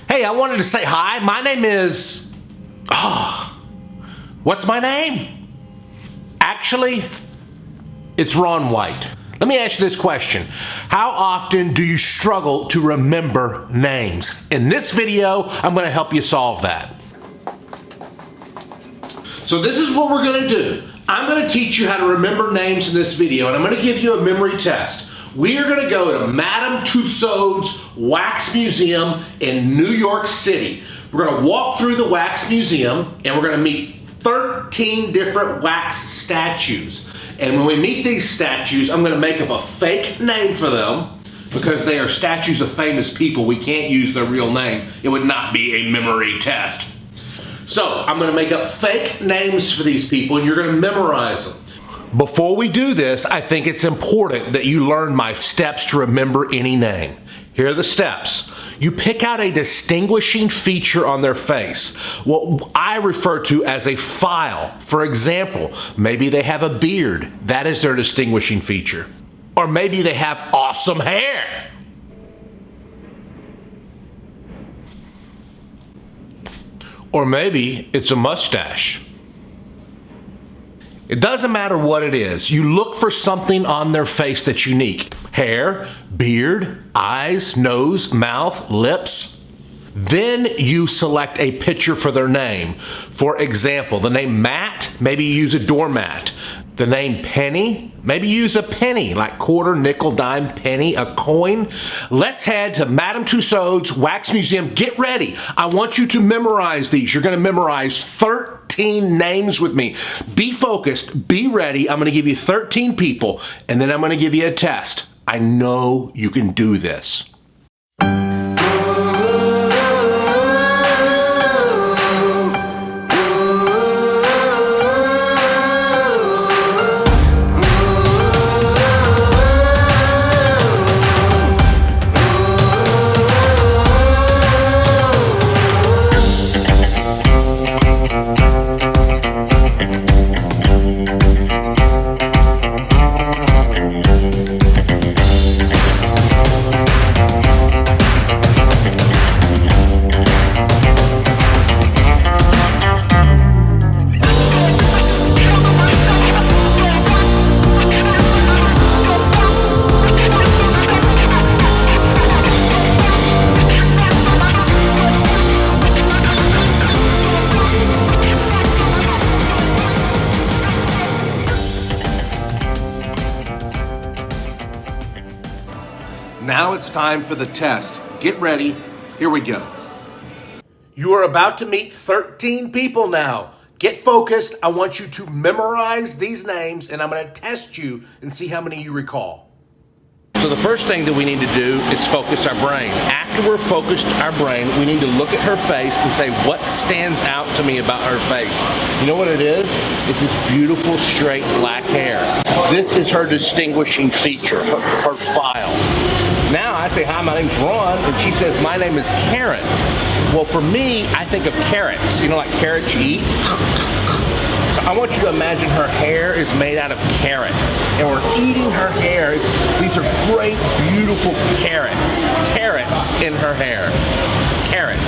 Hey, I wanted to say hi. My name is... what's my name? Actually, it's Ron White. Let me ask you this question. How often do you struggle to remember names? In this video, I'm going to help you solve that. So this is what we're going to do. I'm going to teach you how to remember names in this video, and I'm going to give you a memory test. We are going to go to Madame Tussauds Wax Museum in New York City. We're going to walk through the Wax Museum, and we're going to meet 13 different wax statues. And when we meet these statues, I'm going to make up a fake name for them because they are statues of famous people. We can't use their real name. It would not be a memory test. So I'm going to make up fake names for these people, and you're going to memorize them. Before we do this, I think it's important that you learn my steps to remember any name. Here are the steps. You pick out a distinguishing feature on their face, what I refer to as a file. For example, maybe they have a beard. That is their distinguishing feature. Or maybe they have awesome hair. Or maybe it's a mustache. It doesn't matter what it is. You look for something on their face that's unique. Hair, beard, eyes, nose, mouth, lips. Then you select a picture for their name. For example, the name Matt, maybe you use a doormat. The name Penny, maybe use a penny, like quarter, nickel, dime, penny, a coin. Let's head to Madame Tussauds Wax Museum. Get ready. I want you to memorize these. You're going to memorize 13 names with me. Be focused. Be ready. I'm going to give you 13 people, and then I'm going to give you a test. I know you can do this. Now it's time for the test. Get ready. Here we go. You are about to meet 13 people now. Get focused. I want you to memorize these names, and I'm going to test you and see how many you recall. So the first thing that we need to do is focus our brain. After we're focused our brain, we need to look at her face and say, what stands out to me about her face? You know what it is? It's this beautiful, straight black hair. This is her distinguishing feature, her file. Now I say, hi, my name's Ron, and she says, my name is Karen. Well, for me, I think of carrots. You know, like carrots you eat? So I want you to imagine her hair is made out of carrots, and we're eating her hair. These are great, beautiful carrots. Carrots in her hair. Carrots.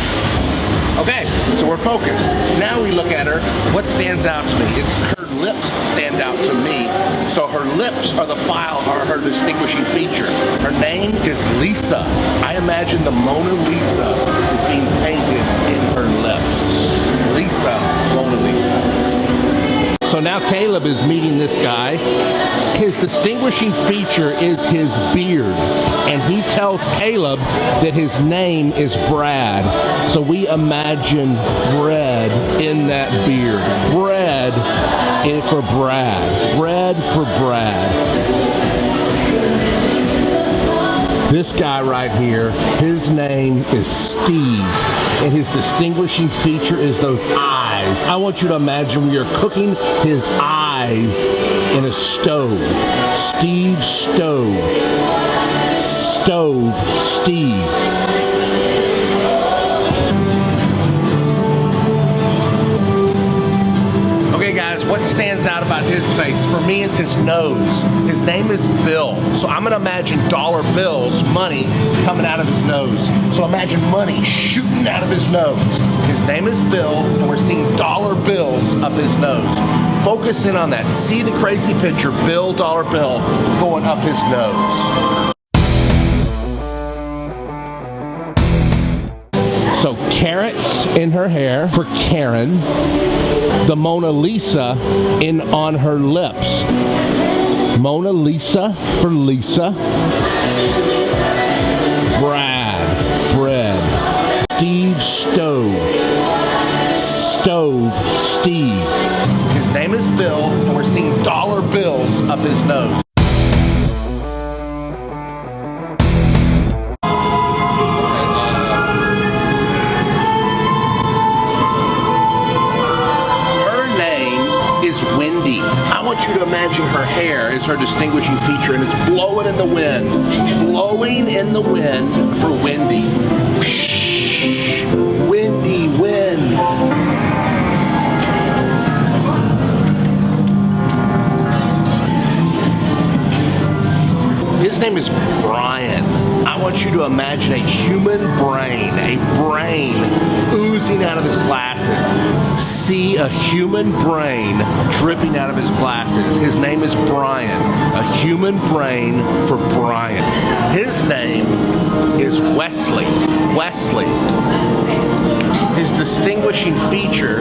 Okay, so we're focused. Now we look at her. What stands out to me? It's her lips stand out to me. So her lips are the file, are her distinguishing feature. Her name is Lisa. I imagine the Mona Lisa is being painted in her lips. Lisa, Mona Lisa. So now Caleb is meeting this guy. His distinguishing feature is his beard. And he tells Caleb that his name is Brad. So we imagine bread in that beard. Bread for Brad. Bread for Brad. This guy right here, his name is Steve, and his distinguishing feature is those eyes. I want you to imagine we are cooking his eyes in a stove. Steve Stove. Stove Steve. Okay guys, what stands out about his face? For me, it's his nose. His name is Bill. So I'm gonna imagine dollar bills, money, coming out of his nose. So imagine money shooting out of his nose. His name is Bill, and we're seeing dollar bills up his nose. Focus in on that. See the crazy picture, Bill, dollar bill, going up his nose. So carrots in her hair for Karen. The Mona Lisa on her lips. Mona Lisa for Lisa. Bread. Steve Stove. Steve. His name is Bill, and we're seeing dollar bills up his nose. Wendy. I want you to imagine her hair is her distinguishing feature, and it's blowing in the wind. Blowing in the wind for Wendy. Windy wind. His name is Brian. I want you to imagine a human brain, oozing out of his glasses. See a human brain dripping out of his glasses. His name is Brian. A human brain for Brian. His name is Wesley. His distinguishing feature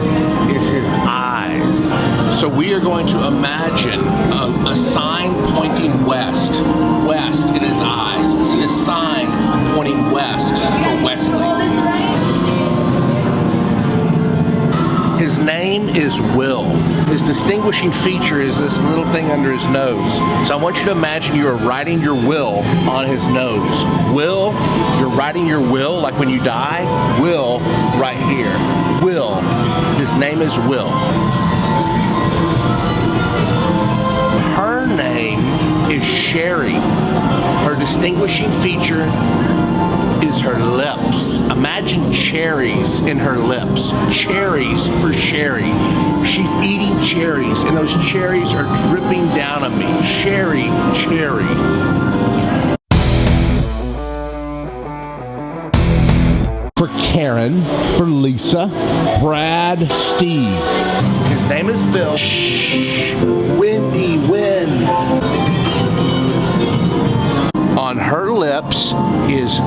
is his eyes. So we are going to imagine a sign pointing west. West in his eyes. See a sign pointing west for Wesley. His name is Will. His distinguishing feature is this little thing under his nose. So I want you to imagine you are writing your will on his nose. Will, you're writing your will like when you die. Will, right here. Will. His name is Will. Her name is Sherry. Her distinguishing feature is her lips. Imagine cherries in her lips. Cherries for Sherry. She's eating cherries, and those cherries are dripping down on me. Cherry. For Karen, for Lisa, Brad, Steve. His name is Bill. Windy wind. On her lips is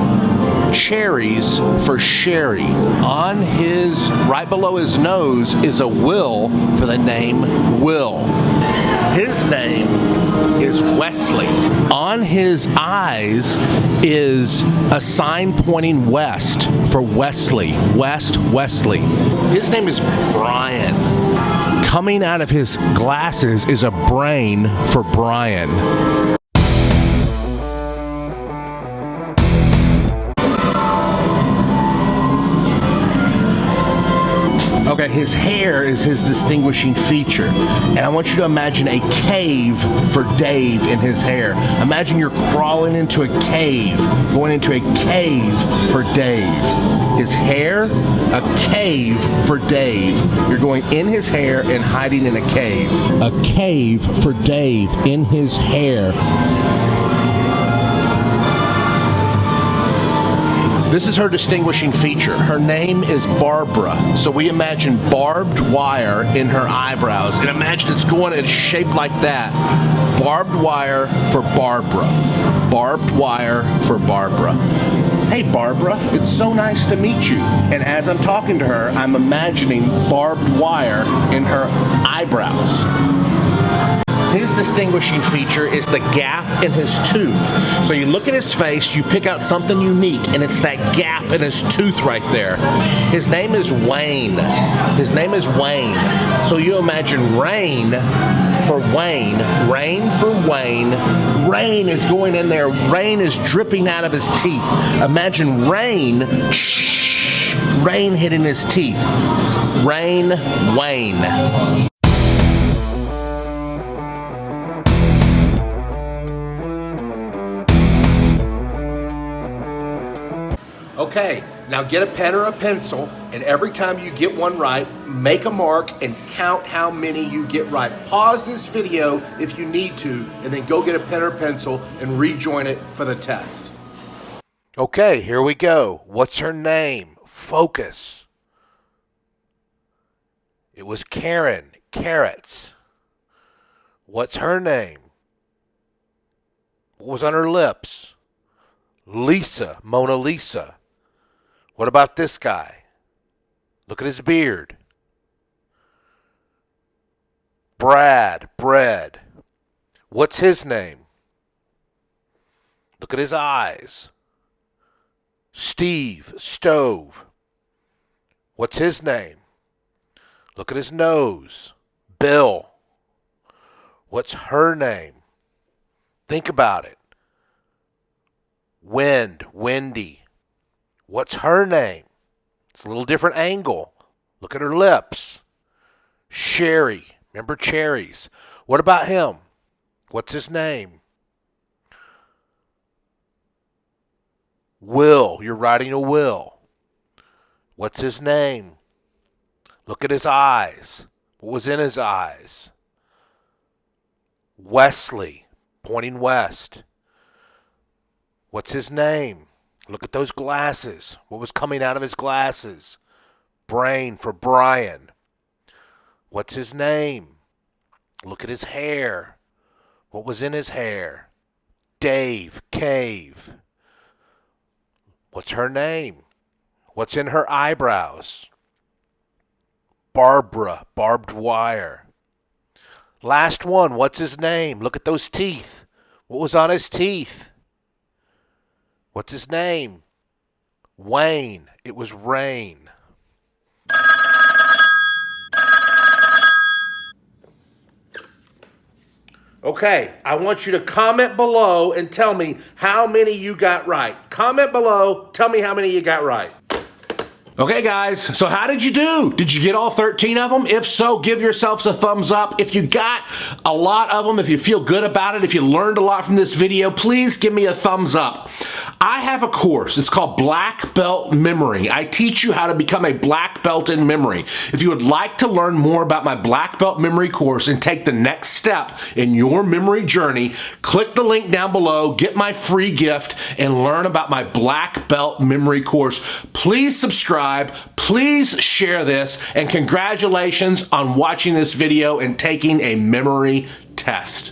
cherries for Sherry. On his, right below his nose, is a Will for the name Will. His name is Wesley. On his eyes is a sign pointing west for Wesley. Wesley. His name is Brian. Coming out of his glasses is a brain for Brian. Okay, his hair is his distinguishing feature. And I want you to imagine a cave for Dave in his hair. Imagine you're crawling into a cave, going into a cave for Dave. His hair, a cave for Dave. You're going in his hair and hiding in a cave. A cave for Dave in his hair. This is her distinguishing feature. Her name is Barbara. So we imagine barbed wire in her eyebrows. And imagine it's going in a shape like that. Barbed wire for Barbara. Barbed wire for Barbara. Hey Barbara, it's so nice to meet you. And as I'm talking to her, I'm imagining barbed wire in her eyebrows. His distinguishing feature is the gap in his tooth. So you look at his face, you pick out something unique, and it's that gap in his tooth right there. His name is Wayne. His name is Wayne. So you imagine rain for Wayne, rain for Wayne. Rain is going in there. Rain is dripping out of his teeth. Imagine rain hitting his teeth. Rain, Wayne. Okay, now get a pen or a pencil, And every time you get one right, make a mark and count how many you get right. Pause this video if you need to, and then go get a pen or pencil and rejoin it for the test. Okay, here we go. What's her name? Focus. It was Karen. Carrots. What's her name? What was on her lips? Lisa. Mona Lisa. What about this guy? Look at his beard. Brad. Bread. What's his name? Look at his eyes. Steve. Stove. What's his name? Look at his nose. Bill. What's her name? Think about it. Wind. Wendy. What's her name? It's a little different angle. Look at her lips. Sherry. Remember cherries. What about him? What's his name? Will. You're writing a will. What's his name? Look at his eyes. What was in his eyes? Wesley. Pointing west. What's his name? Look at those glasses. What was coming out of his glasses? Brain for Brian. What's his name? Look at his hair. What was in his hair? Dave. Cave. What's her name? What's in her eyebrows? Barbara. Barbed wire. Last one. What's his name? Look at those teeth. What was on his teeth? What's his name? Wayne. It was rain. Okay, I want you to comment below and tell me how many you got right. Comment below, tell me how many you got right. Okay, guys, so how did you do? Did you get all 13 of them? If so, give yourselves a thumbs up. If you got a lot of them, if you feel good about it, if you learned a lot from this video, please give me a thumbs up. I have a course. It's called Black Belt Memory. I teach you how to become a black belt in memory. If you would like to learn more about my Black Belt Memory course and take the next step in your memory journey, click the link down below, get my free gift, and learn about my Black Belt Memory course. Please subscribe, please share this, and congratulations on watching this video and taking a memory test.